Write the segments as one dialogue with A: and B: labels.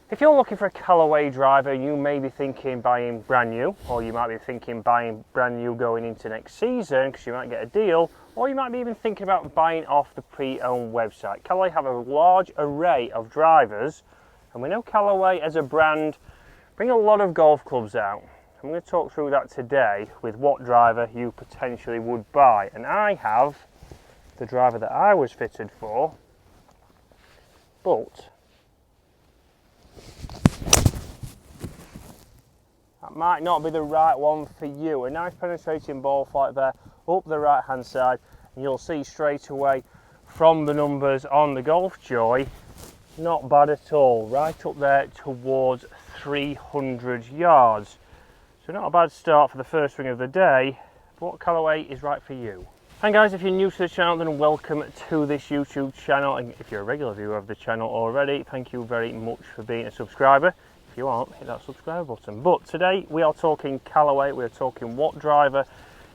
A: If you're looking for a Callaway driver, you may be thinking buying brand new, or you might be thinking buying brand new going into next season because you might get a deal, or you might be even thinking about buying off the pre-owned website. Callaway have a large array of drivers, and we know Callaway as a brand bring a lot of golf clubs out. I'm going to talk through that today with what driver you potentially would buy. And I have the driver that I was fitted for, but that might not be the right one for you. A nice penetrating ball flight there up the right hand side, and you'll see straight away from the numbers on the Golf Joy, not bad at all, right up there towards 300 yards. So not a bad start for the first swing of the day, but what Callaway is right for you. And guys, if you're new to the channel, then welcome to this YouTube channel, and if you're a regular viewer of the channel already, thank you very much for being a subscriber. If you aren't, hit that subscribe button. But today we are talking Callaway. We're talking what driver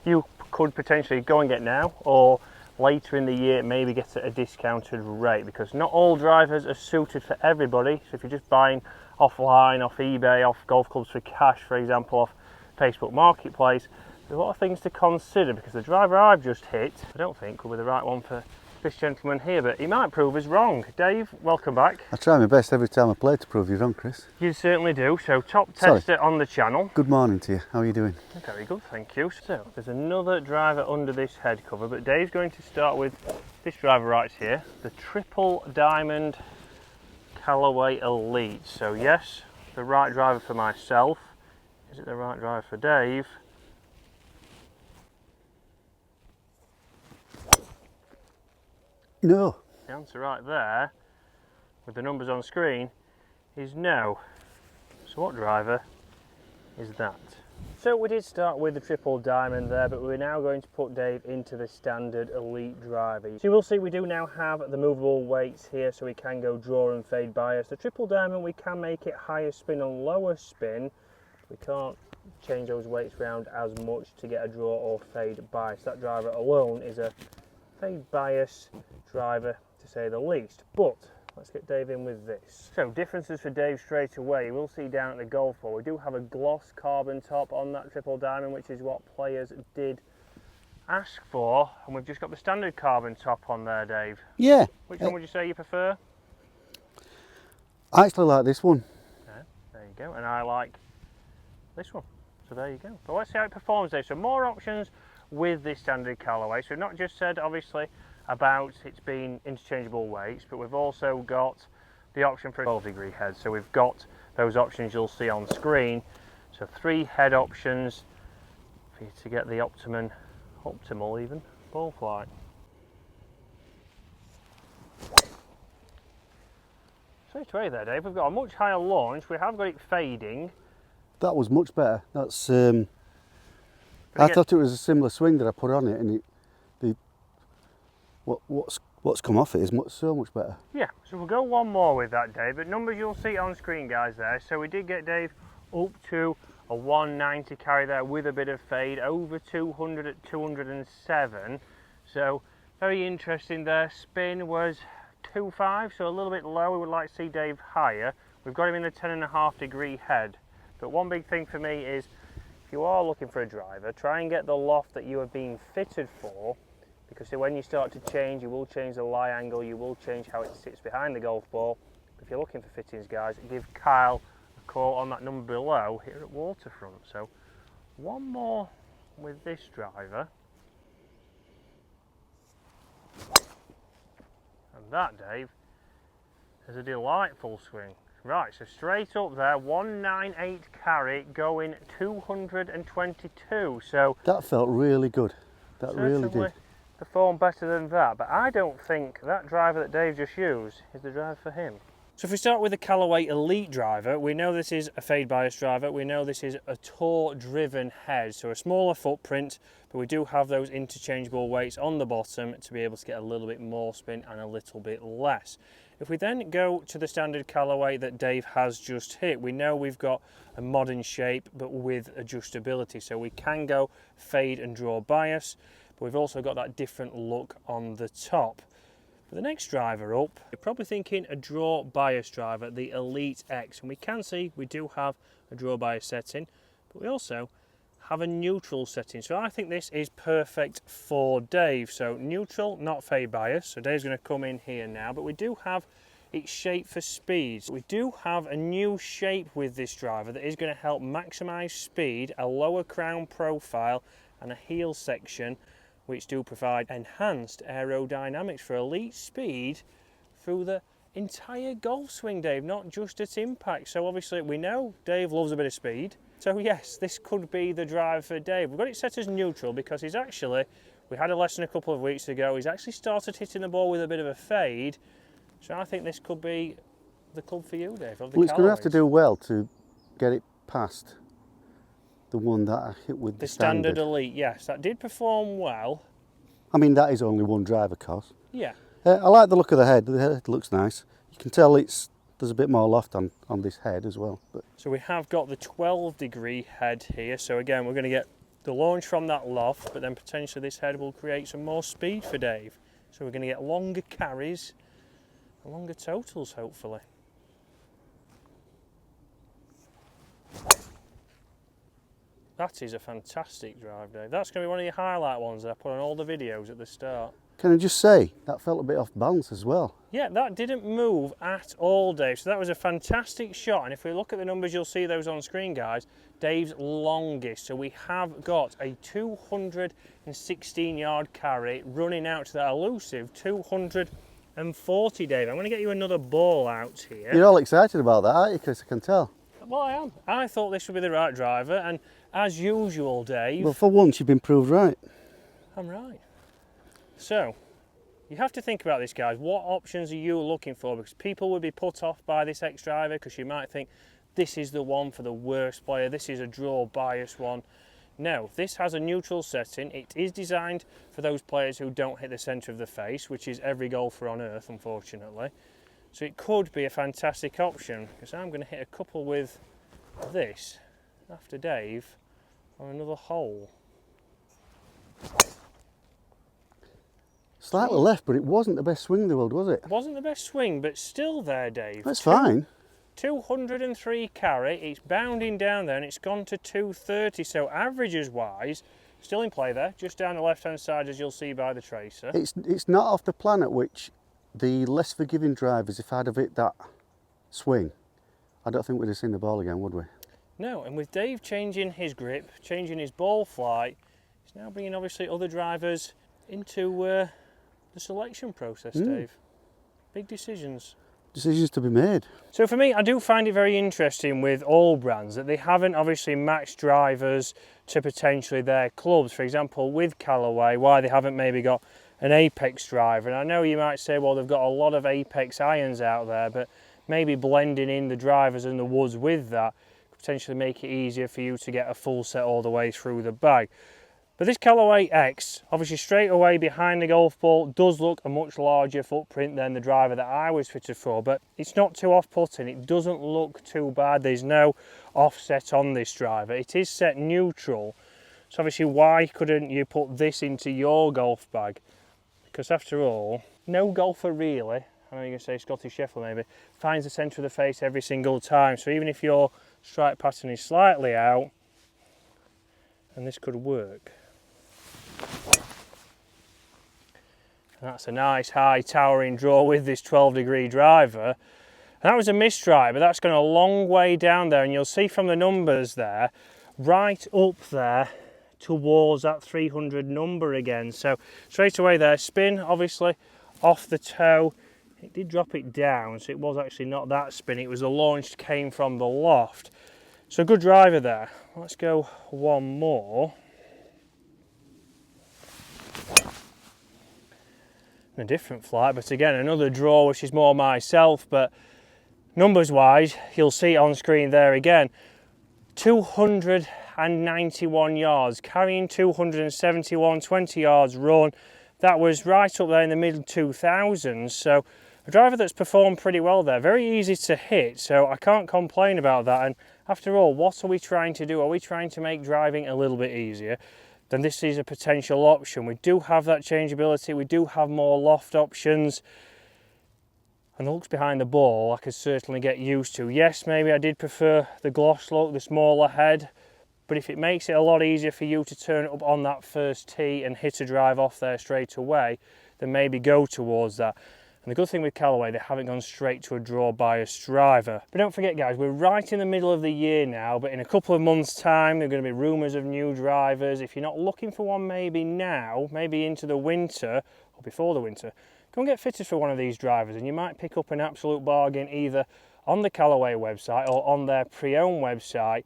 A: you could potentially go and get now, or later in the year maybe get at a discounted rate, because not all drivers are suited for everybody. So if you're just buying offline, off eBay, off golf clubs for cash, for example, off Facebook Marketplace, there's a lot of things to consider, because the driver I've just hit, I don't think will be the right one for this gentleman here, but he might prove us wrong. Dave, welcome back.
B: I try my best every time I play to prove you wrong, Chris.
A: You certainly do. So, top tester on the channel.
B: Good morning to you. How are you doing?
A: Very good, thank you. So, there's another driver under this head cover, but Dave's going to start with this driver right here, the Triple Diamond Callaway Elite. So yes, the right driver for myself. Is it the right driver for Dave?
B: No.
A: The answer right there, with the numbers on screen, is no. So what driver is that? So we did start with the Triple Diamond there, but we're now going to put Dave into the standard Elite driver. So you will see we do now have the movable weights here, so we can go draw and fade bias. The Triple Diamond, we can make it higher spin and lower spin. We can't change those weights around as much to get a draw or fade bias. That driver alone is a fade bias driver, to say the least. But let's get Dave in with this. So differences for Dave straight away. We'll see down at the golf ball, we do have a gloss carbon top on that Triple Diamond, which is what players did ask for, and we've just got the standard carbon top on there, Dave.
B: Yeah.
A: Which one would you say you prefer?
B: I actually like this one.
A: Yeah, there you go. And I like this one. So there you go. But let's see how it performs, Dave. So more options with this standard Callaway. So we've not just said obviously about it's being interchangeable weights, but we've also got the option for a 12-degree head. So we've got those options you'll see on screen. So 3 head options for you to get the optimal even ball flight. Straight away there, Dave, we've got a much higher launch. We have got it fading.
B: That was much better. That's. I thought it was a similar swing that I put on it, and what's come off it is so much better.
A: Yeah, so we'll go one more with that, Dave. But numbers you'll see on screen, guys, there. So we did get Dave up to a 190 carry there with a bit of fade, over 200 at 207. So very interesting there. Spin was 2.5, so a little bit low. We would like to see Dave higher. We've got him in the 10.5 degree head. But one big thing for me is, if you are looking for a driver, try and get the loft that you are being fitted for, because when you start to change, you will change the lie angle, you will change how it sits behind the golf ball. If you're looking for fittings, guys, give Kyle a call on that number below here at Waterfront. So one more with this driver. And that, Dave, is a delightful swing. Right, so straight up there, 198 carry, going 222. So
B: that felt really good. That really did.
A: Performed better than that, but I don't think that driver that Dave just used is the driver for him. So if we start with the Callaway Elite driver, we know this is a fade bias driver, we know this is a tour driven head, so a smaller footprint, but we do have those interchangeable weights on the bottom to be able to get a little bit more spin and a little bit less. If we then go to the standard Callaway that Dave has just hit, we know we've got a modern shape but with adjustability, so we can go fade and draw bias, but we've also got that different look on the top. But the next driver up, you're probably thinking a draw bias driver, the Elite X. And we can see we do have a draw bias setting, but we also have a neutral setting. So I think this is perfect for Dave. So neutral, not fade bias. So Dave's going to come in here now, but we do have its shape for speed. We do have a new shape with this driver that is going to help maximise speed, a lower crown profile and a heel section, which do provide enhanced aerodynamics for elite speed through the entire golf swing, Dave, not just at impact. So obviously we know Dave loves a bit of speed. So yes, this could be the driver for Dave. We've got it set as neutral because he's actually, we had a lesson a couple of weeks ago, he's actually started hitting the ball with a bit of a fade. So I think this could be the club for you, Dave. Well,
B: it's going to have to do well to get it past the one that I hit with the standard
A: Elite. Yes, that did perform well.
B: I mean, that is only one driver course.
A: Yeah.
B: I like the look of the head. The head looks nice. You can tell there's a bit more loft on this head as well. But
A: so we have got the 12-degree head here. So again, we're going to get the launch from that loft, but then potentially this head will create some more speed for Dave. So we're going to get longer carries and longer totals, hopefully. That is a fantastic drive, Dave. That's going to be one of your highlight ones that I put on all the videos at the start.
B: Can I just say, that felt a bit off balance as well.
A: Yeah, that didn't move at all, Dave. So that was a fantastic shot. And if we look at the numbers, you'll see those on screen, guys. Dave's longest. So we have got a 216-yard carry running out to that elusive 240, Dave. I'm going to get you another ball out here.
B: You're all excited about that, aren't you, Chris? I can tell.
A: Well, I am. I thought this would be the right driver. And as usual, Dave...
B: Well, for once, you've been proved right.
A: I'm right. So, you have to think about this, guys. What options are you looking for? Because people would be put off by this X driver because you might think this is the one for the worst player. This is a draw bias one. No, this has a neutral setting. It is designed for those players who don't hit the centre of the face, which is every golfer on earth, unfortunately. So it could be a fantastic option because I'm going to hit a couple with this after Dave on another hole.
B: Slightly left, but it wasn't the best swing in the world, was it?
A: It wasn't the best swing, but still there, Dave.
B: That's fine.
A: 203 carry, it's bounding down there and it's gone to 230, so averages wise, still in play there, just down the left hand side as you'll see by the tracer.
B: It's not off the plan at which the less forgiving drivers, if I'd have hit that swing, I don't think we'd have seen the ball again, would we?
A: No, and with Dave changing his grip, changing his ball flight, he's now bringing obviously other drivers into the selection process, Dave. Big decisions.
B: Decisions to be made.
A: So for me, I do find it very interesting with all brands that they haven't obviously matched drivers to potentially their clubs. For example, with Callaway, why they haven't maybe got an Apex driver. And I know you might say, well, they've got a lot of Apex irons out there, but maybe blending in the drivers and the woods with that could potentially make it easier for you to get a full set all the way through the bag. But this Callaway X, obviously straight away behind the golf ball, does look a much larger footprint than the driver that I was fitted for, but it's not too off-putting. It doesn't look too bad. There's no offset on this driver. It is set neutral. So obviously, why couldn't you put this into your golf bag? Because after all, no golfer really, I know you're going to say Scotty Scheffler maybe, finds the centre of the face every single time. So even if your strike pattern is slightly out, and this could work. And that's a nice high towering draw with this 12-degree driver. And that was a missed drive, but that's going a long way down there, and you'll see from the numbers there, right up there towards that 300 number again. So straight away there, spin obviously off the toe. It did drop it down, so it was actually not that spin, it was the launch came from the loft. So good driver there. Let's go one more. A different flight, but again another draw which is more myself, but numbers wise you'll see on screen there again, 291 yards, carrying 271, 20 yards run. That was right up there in the mid 2000s, so a driver that's performed pretty well there, very easy to hit, so I can't complain about that. And after all, what are we trying to do? Are we trying to make driving a little bit easier? then this is a potential option. We do have that changeability, we do have more loft options, and the looks behind the ball I could certainly get used to. Yes, maybe I did prefer the gloss look, the smaller head, but if it makes it a lot easier for you to turn it up on that first tee and hit a drive off there straight away, then maybe go towards that. And the good thing with Callaway, they haven't gone straight to a draw bias driver. But don't forget guys, we're right in the middle of the year now, but in a couple of months' time, there are going to be rumours of new drivers. If you're not looking for one maybe now, maybe into the winter, or before the winter, go and get fitted for one of these drivers, and you might pick up an absolute bargain either on the Callaway website or on their pre-owned website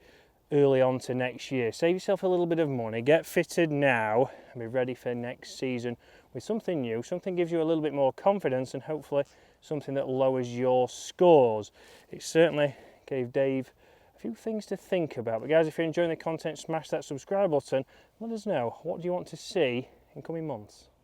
A: early on to next year. Save yourself a little bit of money, get fitted now, and be ready for next season with something new, something gives you a little bit more confidence, and hopefully something that lowers your scores. It certainly gave Dave a few things to think about. But guys, if you're enjoying the content, smash that subscribe button. Let us know, what do you want to see in coming months?